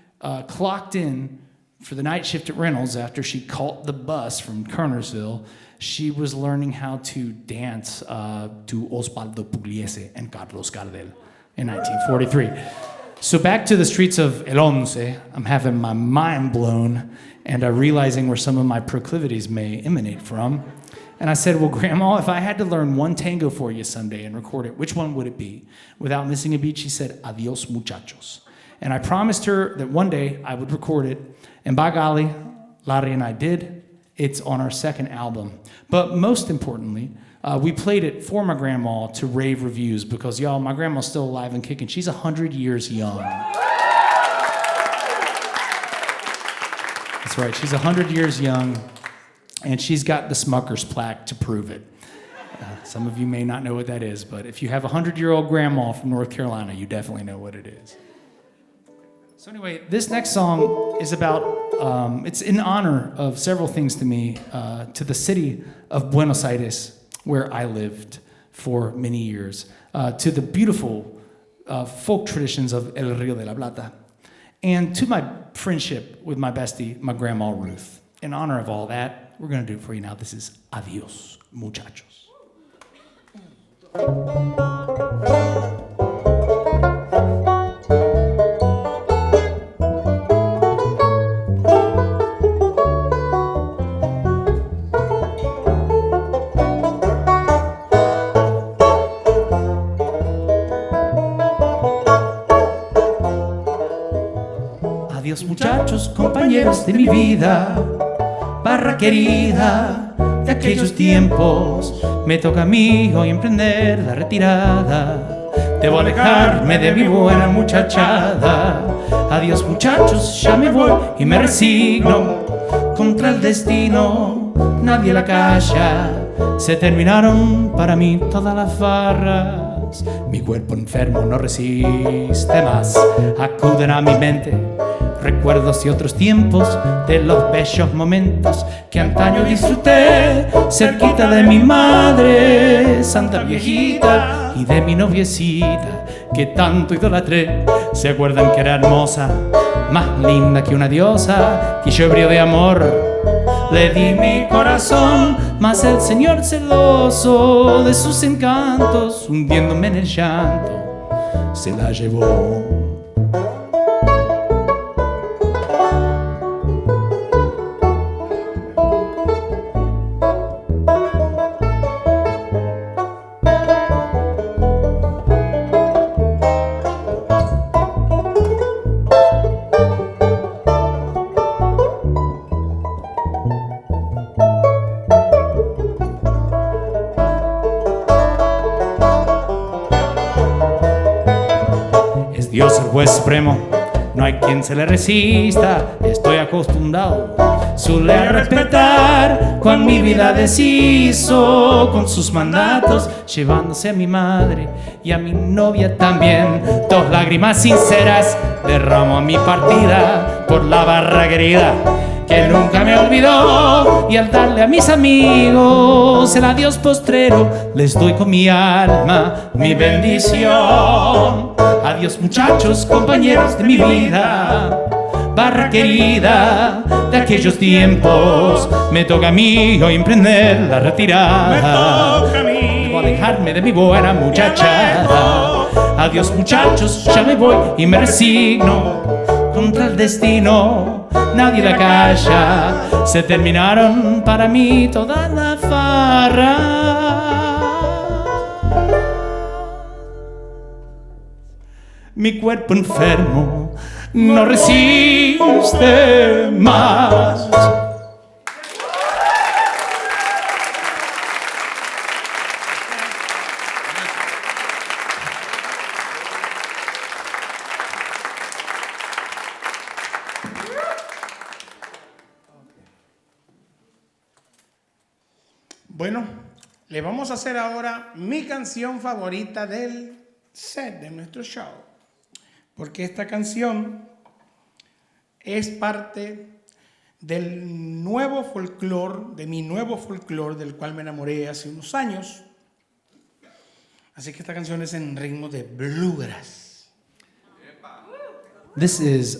clocked in for the night shift at Reynolds after she caught the bus from Kernersville, she was learning how to dance to Osvaldo Pugliese and Carlos Gardel in 1943. So back to the streets of El Once, I'm having my mind blown and realizing where some of my proclivities may emanate from. And I said, "Well, Grandma, if I had to learn one tango for you someday and record it, which one would it be?" Without missing a beat, she said, "Adios, muchachos." And I promised her that one day I would record it. And by golly, Larry and I did. It's on our second album. But most importantly, we played it for my grandma to rave reviews because, y'all, my grandma's still alive and kicking. She's 100 years young. That's right, she's 100 years young, and she's got the Smucker's plaque to prove it. Some of you may not know what that is, but if you have a 100-year-old grandma from North Carolina, you definitely know what it is. So anyway, this next song is about, it's in honor of several things to me, to the city of Buenos Aires, where I lived for many years, to the beautiful folk traditions of El Río de la Plata, and to my friendship with my bestie, my grandma Ruth. in honor of all that, we're going to do it for you now. This is Adiós, Muchachos. Adiós muchachos, compañeros de mi vida, barra querida de aquellos tiempos. Me toca a mí hoy emprender la retirada. Debo alejarme de mi buena muchachada. Adiós muchachos, ya me voy y me resigno. Contra el destino nadie la calla. Se terminaron para mí todas las farras. Mi cuerpo enfermo no resiste más. Acuden a mi mente recuerdos y otros tiempos de los bellos momentos que antaño disfruté cerquita de mi madre, santa viejita, y de mi noviecita que tanto idolatré. Se acuerdan que era hermosa, más linda que una diosa, que yo ebrio de amor le di mi corazón, mas el Señor celoso de sus encantos, hundiéndome en el llanto, se la llevó. Dios el juez supremo, no hay quien se le resista. Estoy acostumbrado su ley a respetar. Con mi vida deshizo con sus mandatos, llevándose a mi madre y a mi novia también. Dos lágrimas sinceras derramo a mi partida por la barra querida que nunca me olvidó, y al darle a mis amigos el adiós postrero, les doy con mi alma mi bendición. Adiós muchachos, compañeros de mi vida, barra querida de aquellos tiempos. Me toca a mí hoy emprender la retirada. Me toca a mí. Debo alejarme de mi buena muchachada. Adiós muchachos, ya me voy y me resigno. Contra el destino nadie la calla. Se terminaron para mí todas las farras. Mi cuerpo enfermo no resiste más. Bueno, le vamos a hacer ahora mi canción favorita del set de nuestro show, porque esta canción es parte del nuevo folclore, de mi nuevo folclore, del cual me enamoré hace unos años. Así que esta canción es en ritmo de bluegrass. This is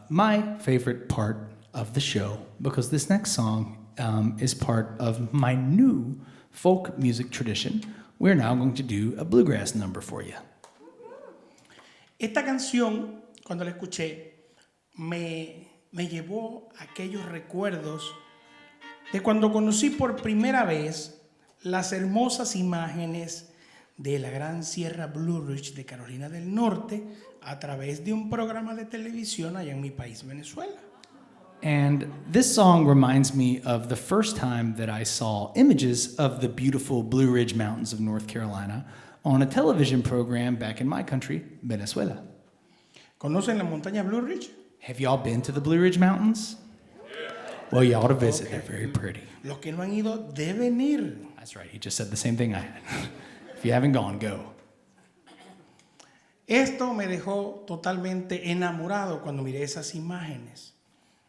my favorite part of the show, because this next song is part of my new folk music tradition. We're now going to do a bluegrass number for you. Esta canción, cuando la escuché, me llevó a aquellos recuerdos de cuando conocí por primera vez las hermosas imágenes de la gran Sierra Blue Ridge de Carolina del Norte a través de un programa de televisión allá en mi país, Venezuela. And this song reminds me of the first time that I saw images of the beautiful Blue Ridge Mountains of North Carolina on a television program back in my country, Venezuela. ¿Conocen la montaña Blue Ridge? Have y'all been to the Blue Ridge Mountains? Well, you ought to visit. Okay. They're very pretty. Los que no han ido deben ir. That's right. He just said the same thing I had. If you haven't gone, go. Esto me dejó totalmente enamorado cuando miré esas imágenes.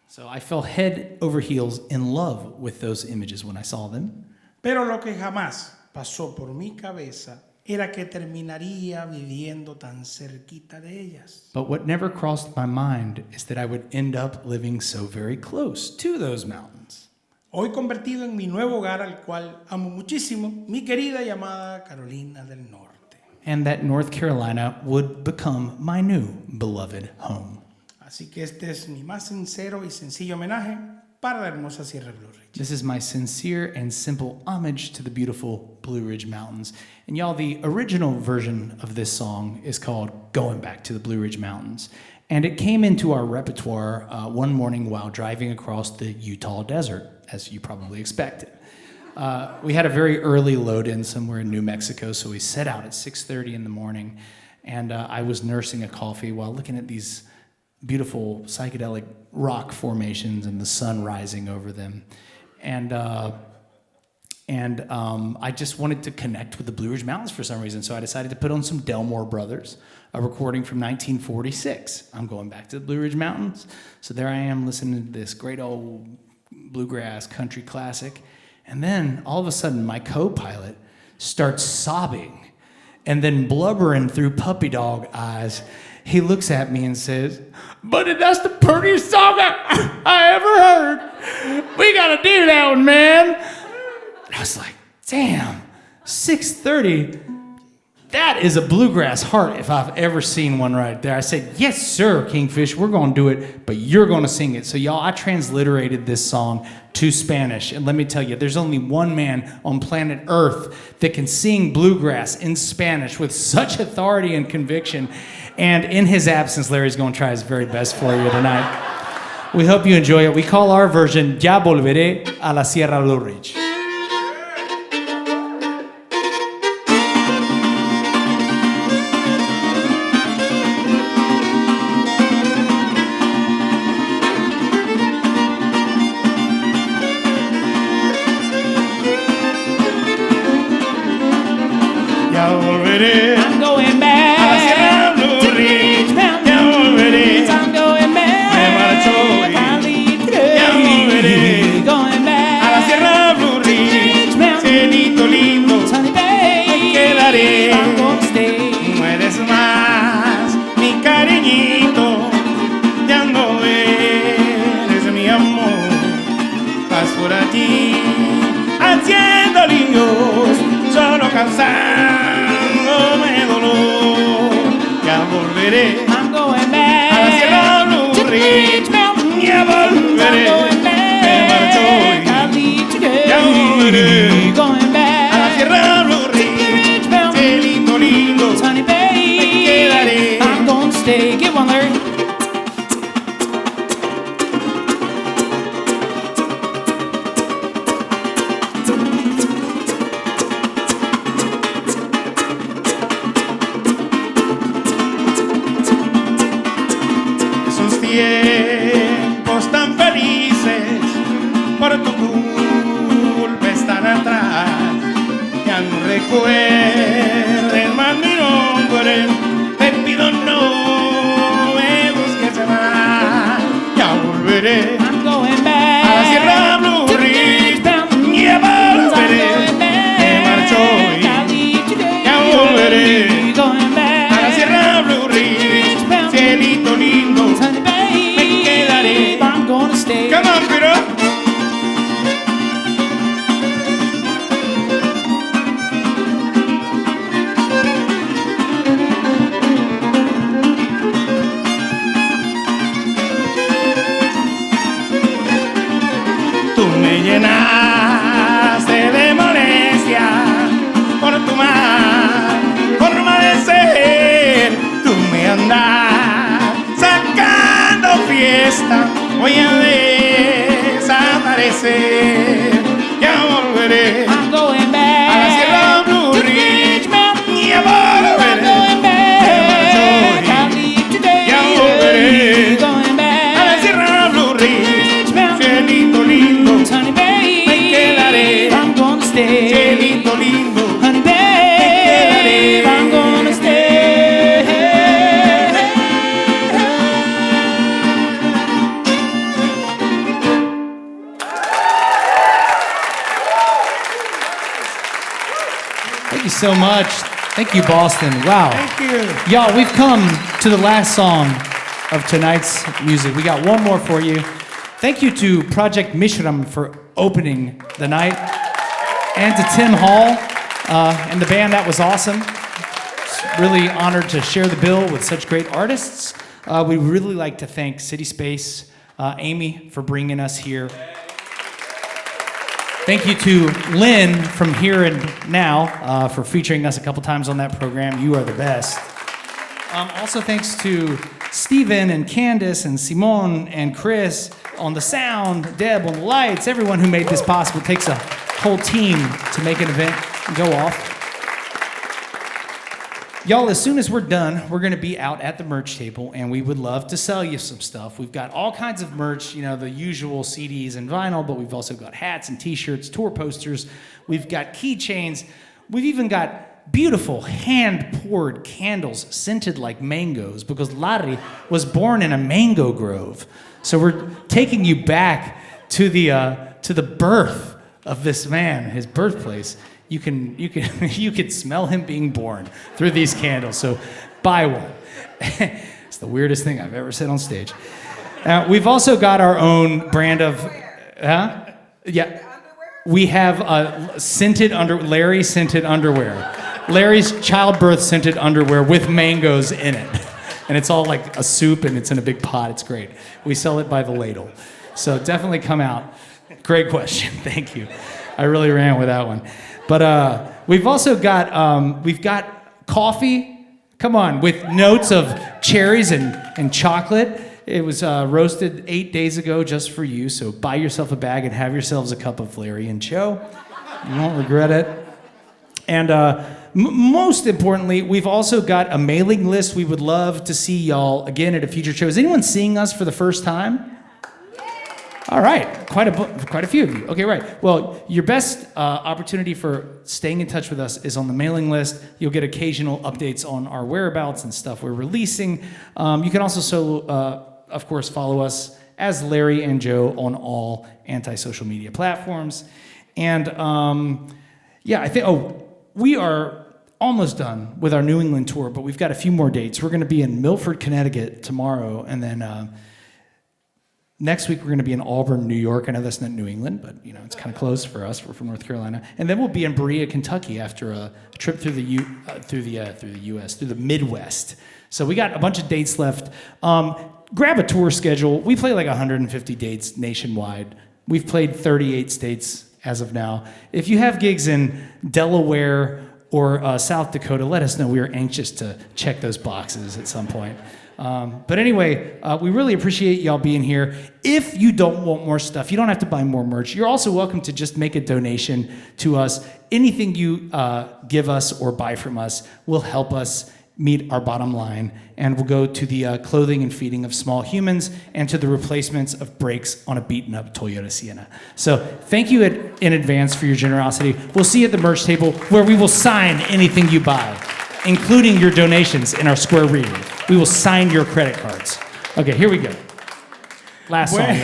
So I fell head over heels in love with those images when I saw them. Pero lo que jamás pasó por mi cabeza era que terminaría viviendo tan cerquita de ellas. But what never crossed my mind is that I would end up living so very close to those mountains. Hoy convertido en mi nuevo hogar al cual amo muchísimo, mi querida y amada Carolina del Norte. And that North Carolina would become my new beloved home. Así que este es mi más sincero y sencillo homenaje para la hermosa Sierra Blue Ridge. This is my sincere and simple homage to the beautiful Blue Ridge Mountains. And y'all, the original version of this song is called Going Back to the Blue Ridge Mountains. And it came into our repertoire one morning while driving across the Utah desert, as you probably expected. We had a very early load-in somewhere in New Mexico, so we set out at 6:30 in the morning. And I was nursing a coffee while looking at these beautiful psychedelic rock formations and the sun rising over them. And I just wanted to connect with the Blue Ridge Mountains for some reason, so I decided to put on some Delmore Brothers, a recording from 1946. I'm going back to the Blue Ridge Mountains. So there I am listening to this great old bluegrass country classic. And then all of a sudden my co-pilot starts sobbing and then blubbering through puppy dog eyes. He looks at me and says, "Buddy, that's the prettiest song I ever heard. We gotta do that one, man." I was like, damn, 6:30. That is a bluegrass heart if I've ever seen one right there. I said, "Yes, sir, Kingfish, we're gonna do it, but you're gonna sing it." So y'all, I transliterated this song to Spanish. And let me tell you, there's only one man on planet Earth that can sing bluegrass in Spanish with such authority and conviction. And in his absence, Larry's gonna try his very best for you tonight. We hope you enjoy it. We call our version Ya Volveré a la Sierra Blue Ridge. I'm going back a la Sierra Blue Ridge. Ya volveré. I'm going back. Me marcho ya volveré. Going back A la Sierra Blue Ridge. Cielito lindo. Me quedaré. No eres más mi cariñito. Ya no eres mi amor. Vas por allí haciendo líos. Solo cansándome dolor. Ya volveré I'm going back a la Sierra Blue to the Ridge. Ridge Mountains. Ya volveré. I'm going back. Me marcho I'll leave today. ya volveré Going back a la Sierra Blue to the Ridge. Ridge Mountains. Cielito lindo. Honey, babe, Me quedaré. I'm gonna stay. Get one, Larry. Esos tiempos tan felices por tu culpa están atrás. Ya no recuerdes más mi nombre. Te pido no me busques más. Ya volveré I'm going back a la Sierra Blue to the Ridge. Ridge Mountains. Ya volveré. I'm going back. Me marcho hoy. I'll leave today. Ya volveré Going back a la Sierra Blue Ridge. Cielito lindo. Honey, babe, Me quedaré. I'm gonna stay. Come on, Peter. Tú me llenaste de molestia por tu mal forma de ser. Tú me andas sacando fiesta. Voy a desaparecer. Ya volveré I'm going a back la Sierra Blue to the Ridge. Ridge Mountains. Ya I'm volveré. going back. I'll leave today. Ya volveré Going back a la Sierra Blue Ridge. Cielito lindo. Honey, babe, Me quedaré. I'm gonna stay. Cielito lindo. Honey, babe, I'm gonna stay. Thank you so much. Thank you, Boston. Wow. Thank you. Y'all, we've come to the last song of tonight's music. We got one more for you. Thank you to Project Mishram for opening the night, and to Tim Hall and the band. That was awesome. Really honored to share the bill with such great artists. We'd really like to thank CitySpace, Amy, for bringing us here. Thank you to Lynn from Here and Now for featuring us a couple times on that program. You are the best. Also thanks to Steven and Candace and Simone and Chris on the sound, Deb on the lights, everyone who made this possible. It takes a whole team to make an event go off. Y'all, as soon as we're done, we're going to be out at the merch table, and we would love to sell you some stuff. We've got all kinds of merch, you know, the usual CDs and vinyl, but we've also got hats and t-shirts, tour posters. We've got keychains. We've even got beautiful hand-poured candles scented like mangoes, because Larry was born in a mango grove. So we're taking you back to the birth of this man, his birthplace. You can smell him being born through these candles. So buy one. It's the weirdest thing I've ever said on stage. We've also got our own brand of, yeah. We have Larry scented underwear. Larry's childbirth scented underwear with mangoes in it. And it's all like a soup, and it's in a big pot. It's great. We sell it by the ladle. So definitely come out. Great question. Thank you. I really ran with that one. But we've also got we've got coffee. Come on, with notes of cherries and chocolate. It was roasted 8 days ago just for you. So buy yourself a bag and have yourselves a cup of Larry and Joe. You won't regret it. And most importantly, we've also got a mailing list. We would love to see y'all again at a future show. Is anyone seeing us for the first time? All right, quite a few of you. Okay, right. Well, your best opportunity for staying in touch with us is on the mailing list. You'll get occasional updates on our whereabouts and stuff we're releasing. You can also, of course, follow us as Larry and Joe on all anti-social media platforms. And yeah, I think, we are almost done with our New England tour, but we've got a few more dates. We're going to be in Milford, Connecticut tomorrow, and then next week, we're going to be in Auburn, New York. I know that's not New England, but you know it's kind of close for us. We're from North Carolina, and then we'll be in Berea, Kentucky, after a trip through the U.S., through the Midwest. So we got a bunch of dates left. Grab a tour schedule. We play like 150 dates nationwide. We've played 38 states as of now. If you have gigs in Delaware or South Dakota, let us know. We are anxious to check those boxes at some point. But anyway, we really appreciate y'all being here. If you don't want more stuff, you don't have to buy more merch. You're also welcome to just make a donation to us. Anything you give us or buy from us will help us meet our bottom line, and will go to the clothing and feeding of small humans and to the replacements of brakes on a beaten-up Toyota Sienna. So thank you in advance for your generosity. We'll see you at the merch table, where we will sign anything you buy, including your donations in our square reading. We will sign your credit cards. Okay, here we go. Last song.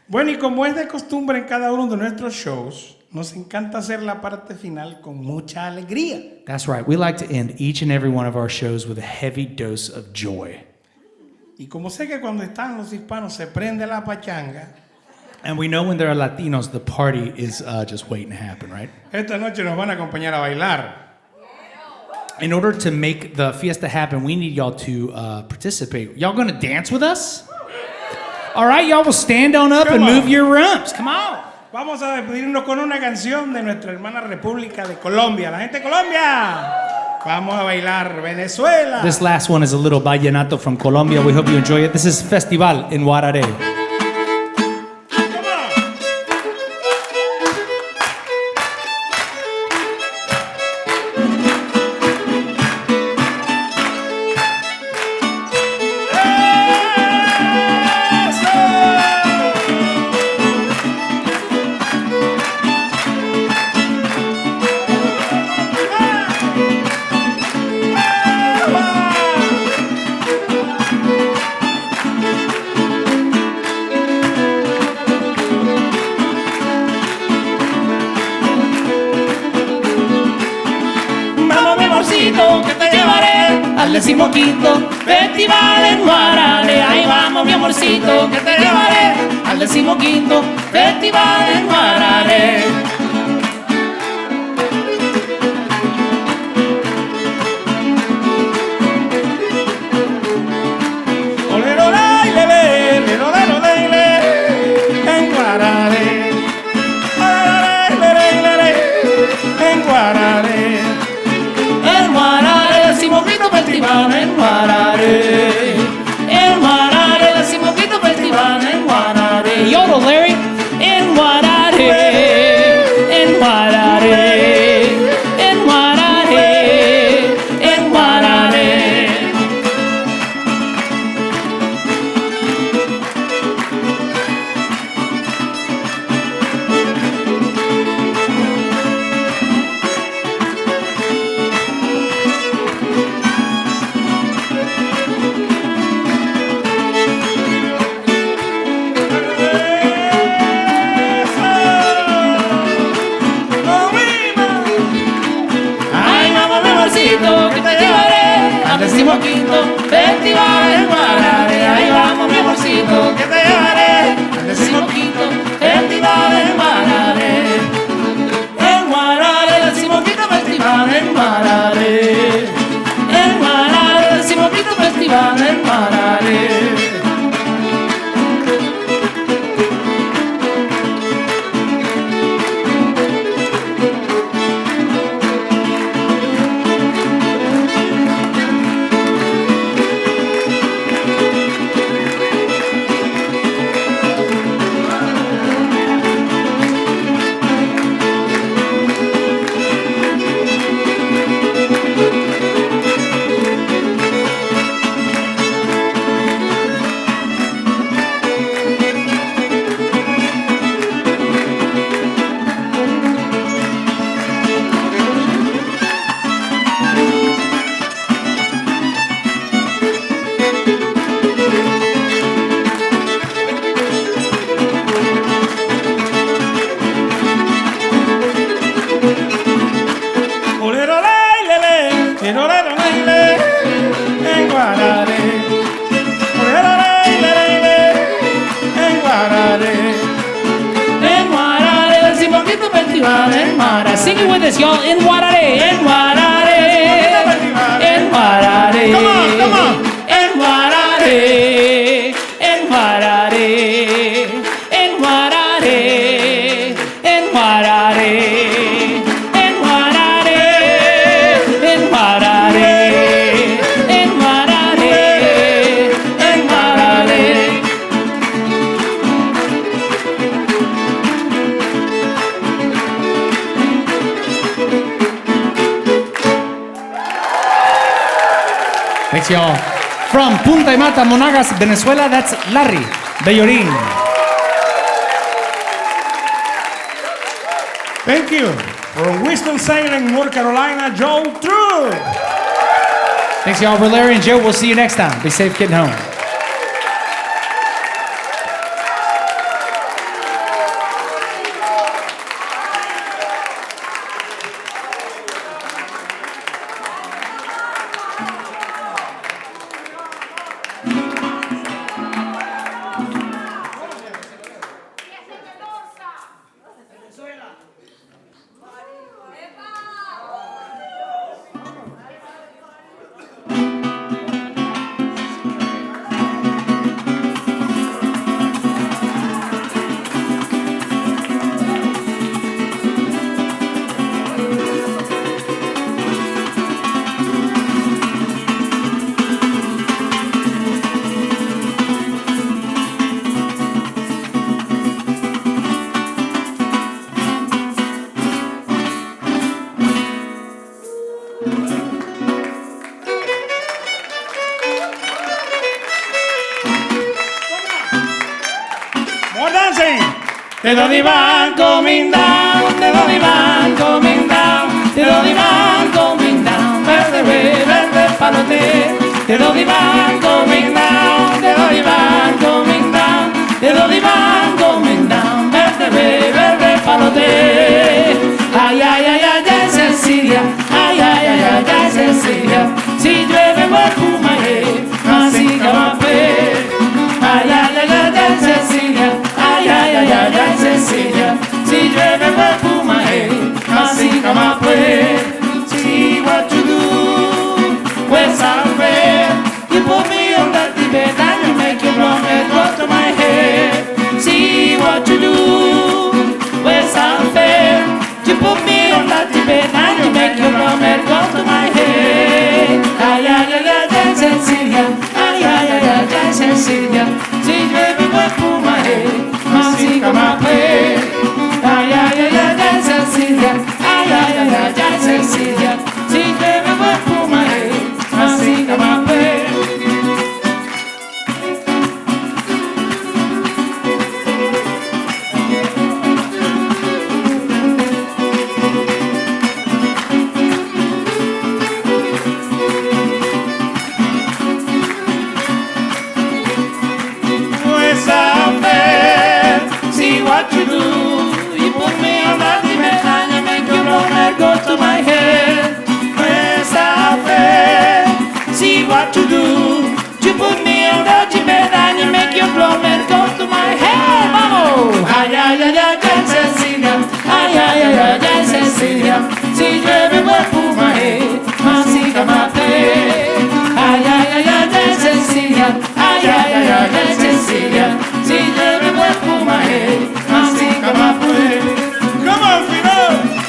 Bueno, y como es de costumbre en cada uno de nuestros shows, nos encanta hacer la parte final con mucha alegría. That's right. We like to end each and every one of our shows with a heavy dose of joy. Y como sé que cuando están los hispanos se prende la pachanga. And we know when there are Latinos, the party is just waiting to happen, right? Esta noche nos van a acompañar a bailar. In order to make the fiesta happen, we need y'all to participate. Y'all gonna dance with us? All right, y'all will stand on up and move your rumps. Come on. Vamos a despedirnos con una canción de nuestra hermana República de Colombia. La gente de Colombia. Vamos a bailar Venezuela. This last one is a little vallenato from Colombia. We hope you enjoy it. This is Festival in Guararé. amorcito que te llevaré al 15º Festival en Guarare. Ahí vamos, mi amorcito, que te llevaré al 15º Festival en Guarare. En Guarare, en Guarare, el 15º Festival en Guarare. Yodel, Larry, en Guarare, en Guarare, en Guarare, en Guarare. Que te llevaré al 15º Festival en Guarare. Ahí vamos, mi amorcito, que te llevaré al 15º Festival en Guarare. En Guarare, el 15º Festival en Guarare. En Guarare, el 15º Festival en Guarare. Sing it with us, y'all. En Guarare, en Guarare, en Guarare. Come on, come on. En Guarare, en Guarare, en Guarare, en Guarare, en Guarare, en Guarare, en Guarare, en Guarare. Thanks, y'all. From Punta y Mata, Monagas, Venezuela, that's Larry Bellorín. Thank you. From Winston-Salem, North Carolina, Joe Troop. Thanks, y'all. We're Larry and Joe. We'll see you next time. Be safe getting home. The doggy van coming down, the doggy van coming down, the doggy van coming down, verde, verde palote. The doggy van coming down, the doggy van coming down, the doggy van coming down, verde, verde palote. Ay, ay, ay, ay, ay, Cecilia, ay, ay, ay, ay, ay, Cecilia. to my head. Where's our friend? See what you do. You put me on the bed and you make your plumber go to my head. Vamos. Ay, ay, ay, ay, ay, Cecilia. Ay, ay, ay, ay, ay, Cecilia. Si llueve voy por my head. Masica mate. Ay, ay, ay, ay, ay, Cecilia. Ay, ay, ay, ay, ay, Cecilia. Si llueve voy por my head. Masica mate. Come on, Fiddle!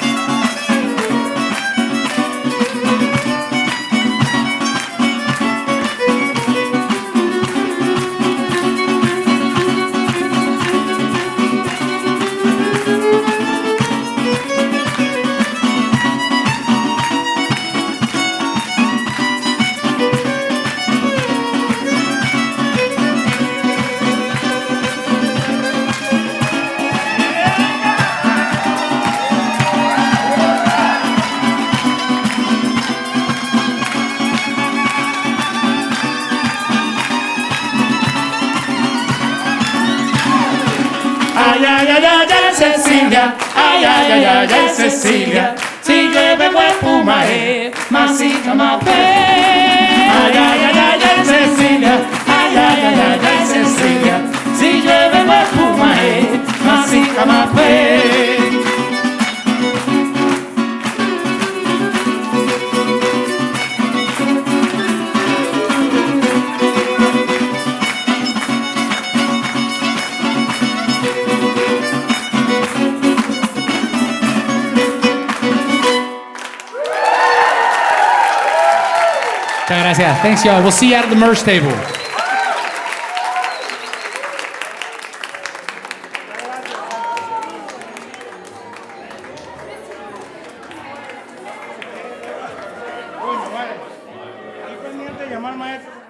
Ay, ay, ay, ay, ay, Cecilia. Ay, ay, ay, ay, ay, Cecilia. Si llueve voy por my head. Masica mate. Ay, ay, ay, ay, ay, Cecilia. Ay, ay, ay, ay, ay, Cecilia. Si llueve voy por my head. Masica mate. Muchas gracias. Thanks, y'all. We'll see you out at the merch table. Uy, no vale. Estoy pendiente de llamar al maestro.